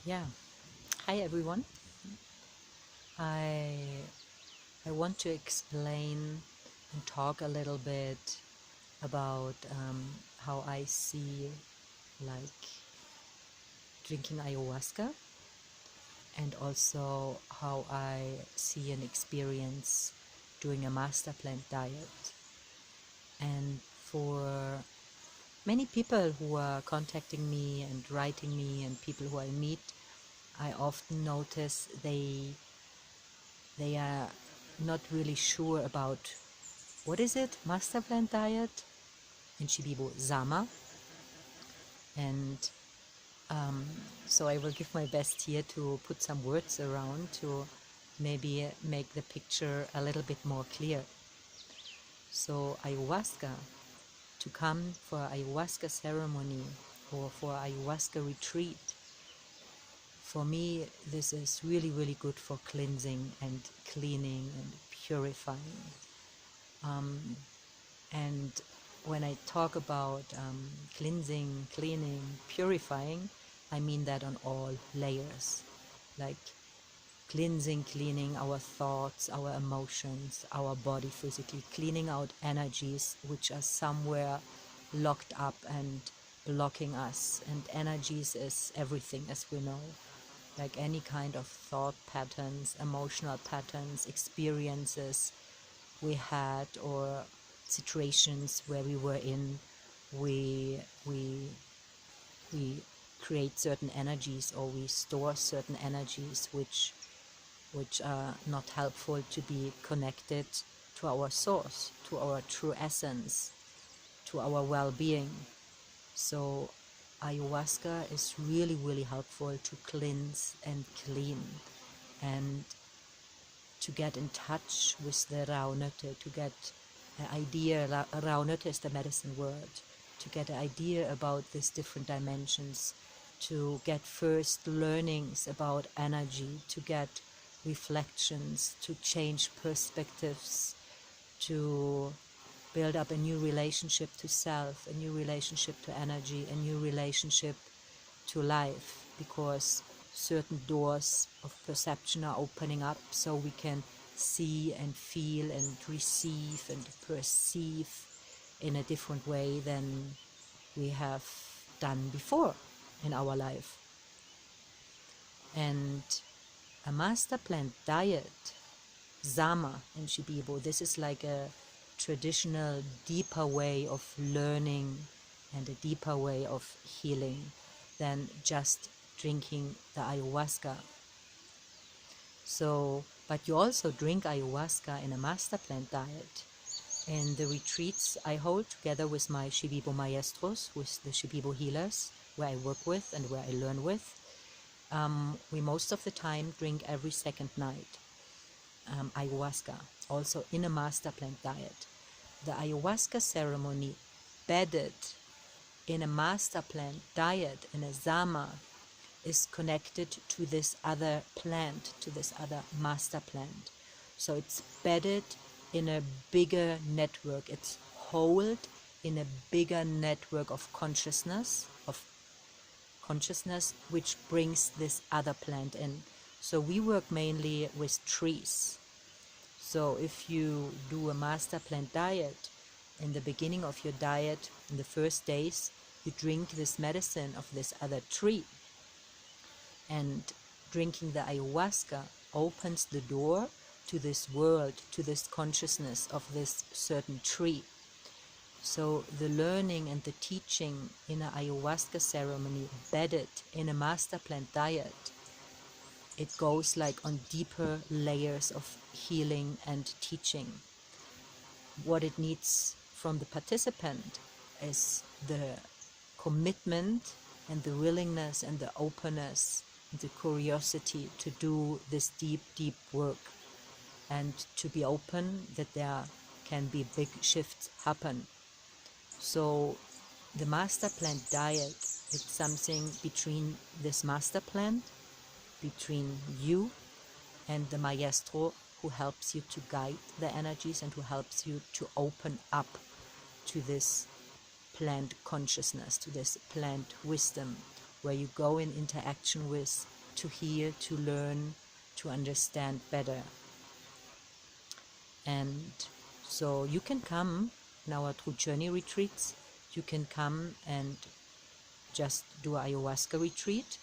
Yeah. Hi everyone. I I want to explain and talk a little bit about how I see like drinking ayahuasca, and also how I see and experience doing a Masterplant diet. And for many people who are contacting me and writing me and people who I meet, I often notice they are not really sure about what is it, Masterplant Diet in Shipibo Sama, and um, so I will give my best here to put some words around to maybe make the picture a little bit more clear. So ayahuasca, to come for ayahuasca ceremony or for ayahuasca retreat, for me this is really good for cleansing and cleaning and purifying. And when I talk about cleansing, cleaning, purifying, I mean that on all layers, like cleansing, cleaning our thoughts, our emotions, our body physically, cleaning out energies which are somewhere locked up and blocking us. And energies is everything, as we know, like any kind of thought patterns, emotional patterns, experiences we had, or situations where we were in, we we we create certain energies, or we store certain energies which are not helpful to be connected to our source, to our true essence, to our well-being. So ayahuasca is really helpful to cleanse and clean, and to get in touch with the Rauhnötte, to get an idea. Rauhnötte is the medicine word. To get an idea about these different dimensions, to get first learnings about energy, to get reflections, to change perspectives, to build up a new relationship to self, a new relationship to energy, a new relationship to life, because certain doors of perception are opening up so we can see and feel and receive and perceive in a different way than we have done before in our life. And a Masterplant Diet, Sama in Shipibo, this is like a traditional, deeper way of learning and a deeper way of healing than just drinking the ayahuasca. So, but you also drink ayahuasca in a Masterplant Diet. In the retreats I hold together with my Shipibo maestros, with the Shipibo healers, where I work with and where I learn with, we most of the time drink every second night ayahuasca, also in a Masterplant Diet. The ayahuasca ceremony bedded in a Masterplant Diet, in a Sama, is connected to this other plant, to this other master plant. So it's bedded in a bigger network. It's held in a bigger network of consciousness, which brings this other plant in. So we work mainly with trees. So if you do a Masterplant Diet, in the beginning of your diet, in the first days, you drink this medicine of this other tree. And drinking the ayahuasca opens the door to this world, to this consciousness of this certain tree. So the learning and the teaching in an ayahuasca ceremony bedded in a Masterplant Diet, it goes like on deeper layers of healing and teaching. What it needs from the participant is the commitment and the willingness and the openness, the curiosity to do this deep work, and to be open that there can be big shifts happen. So the Masterplant Diet is something between this master plant, between you and the maestro who helps you to guide the energies and who helps you to open up to this plant consciousness, to this plant wisdom, where you go in interaction with, to hear, to learn, to understand better. And so you can come in our True Journey retreats, you can come and just do an ayahuasca retreat,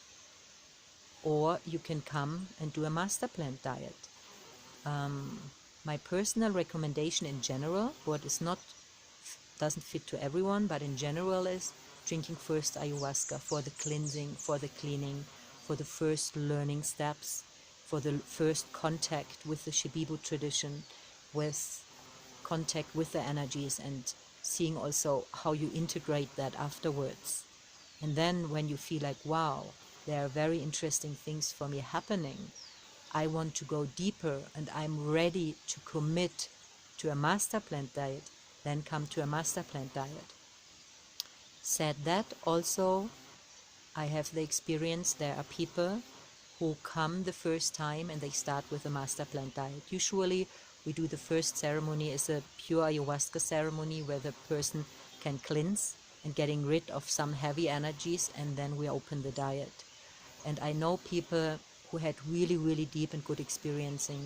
or you can come and do a Masterplant Diet. My personal recommendation in general, what is not, doesn't fit to everyone, but in general, is drinking first ayahuasca for the cleansing, for the cleaning, for the first learning steps, for the first contact with the Shipibo tradition, with contact with the energies, and seeing also how you integrate that afterwards. And then when you feel like, wow, there are very interesting things for me happening, I want to go deeper and I'm ready to commit to a Masterplant Diet, then come to a Masterplant Diet. Said that, also I have the experience, there are people who come the first time and they start with a Masterplant Diet. Usually we do the first ceremony as a pure ayahuasca ceremony where the person can cleanse and getting rid of some heavy energies, and then we open the diet. And I know people who had really, really deep and good experiences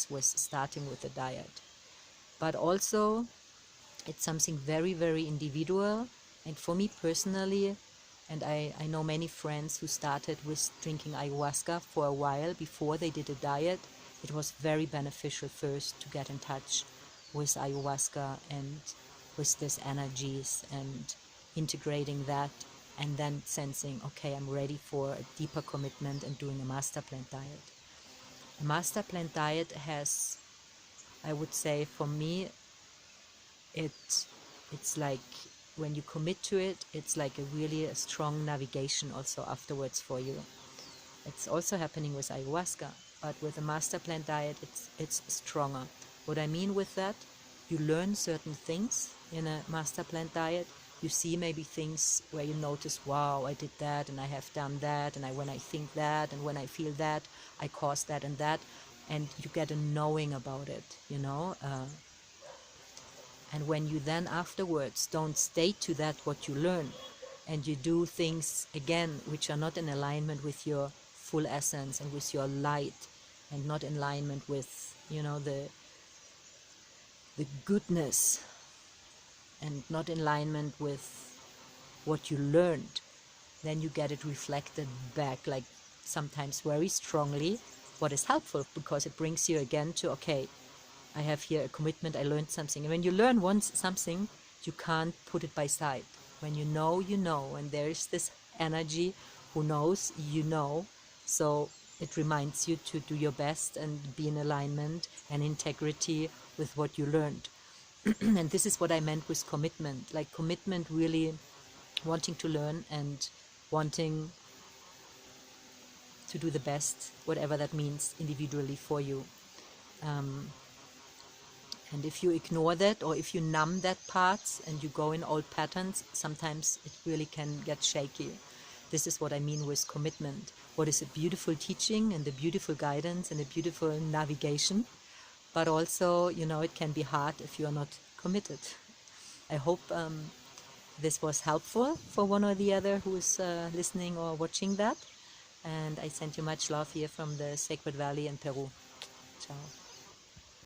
with starting with the diet. But also it's something very, very individual. And for me personally, and I know many friends who started with drinking ayahuasca for a while before they did a diet, it was very beneficial first to get in touch with ayahuasca and with these energies and integrating that, and then sensing, okay, I'm ready for a deeper commitment and doing a Masterplant Diet. A Masterplant Diet has, I would say, for me, it's like when you commit to it, it's like a strong navigation also afterwards for you. It's also happening with ayahuasca, but with a Masterplant Diet, it's stronger. What I mean with that, you learn certain things in a Masterplant Diet. You see maybe things where you notice, wow, I did that and I have done that, and when I think that and when I feel that, I caused that and that, and you get a knowing about it, you know. And when you then afterwards don't stay to that what you learn, and you do things again which are not in alignment with your full essence and with your light, and not in alignment with, you know, the goodness, and not in alignment with what you learned, then you get it reflected back, like sometimes very strongly, what is helpful, because it brings you again to, okay, I have here a commitment, I learned something. And when you learn once something, you can't put it by side. When you know, and there is this energy who knows, you know, so it reminds you to do your best and be in alignment and integrity with what you learned. And this is what I meant with commitment, like commitment, really wanting to learn and wanting to do the best, whatever that means individually for you. And if you ignore that, or if you numb that part and you go in old patterns, sometimes it really can get shaky. This is what I mean with commitment. What is a beautiful teaching and a beautiful guidance and a beautiful navigation, but also, you know, it can be hard if you are not committed. I hope this was helpful for one or the other who is listening or watching that. And I send you much love here from the Sacred Valley in Peru. Ciao.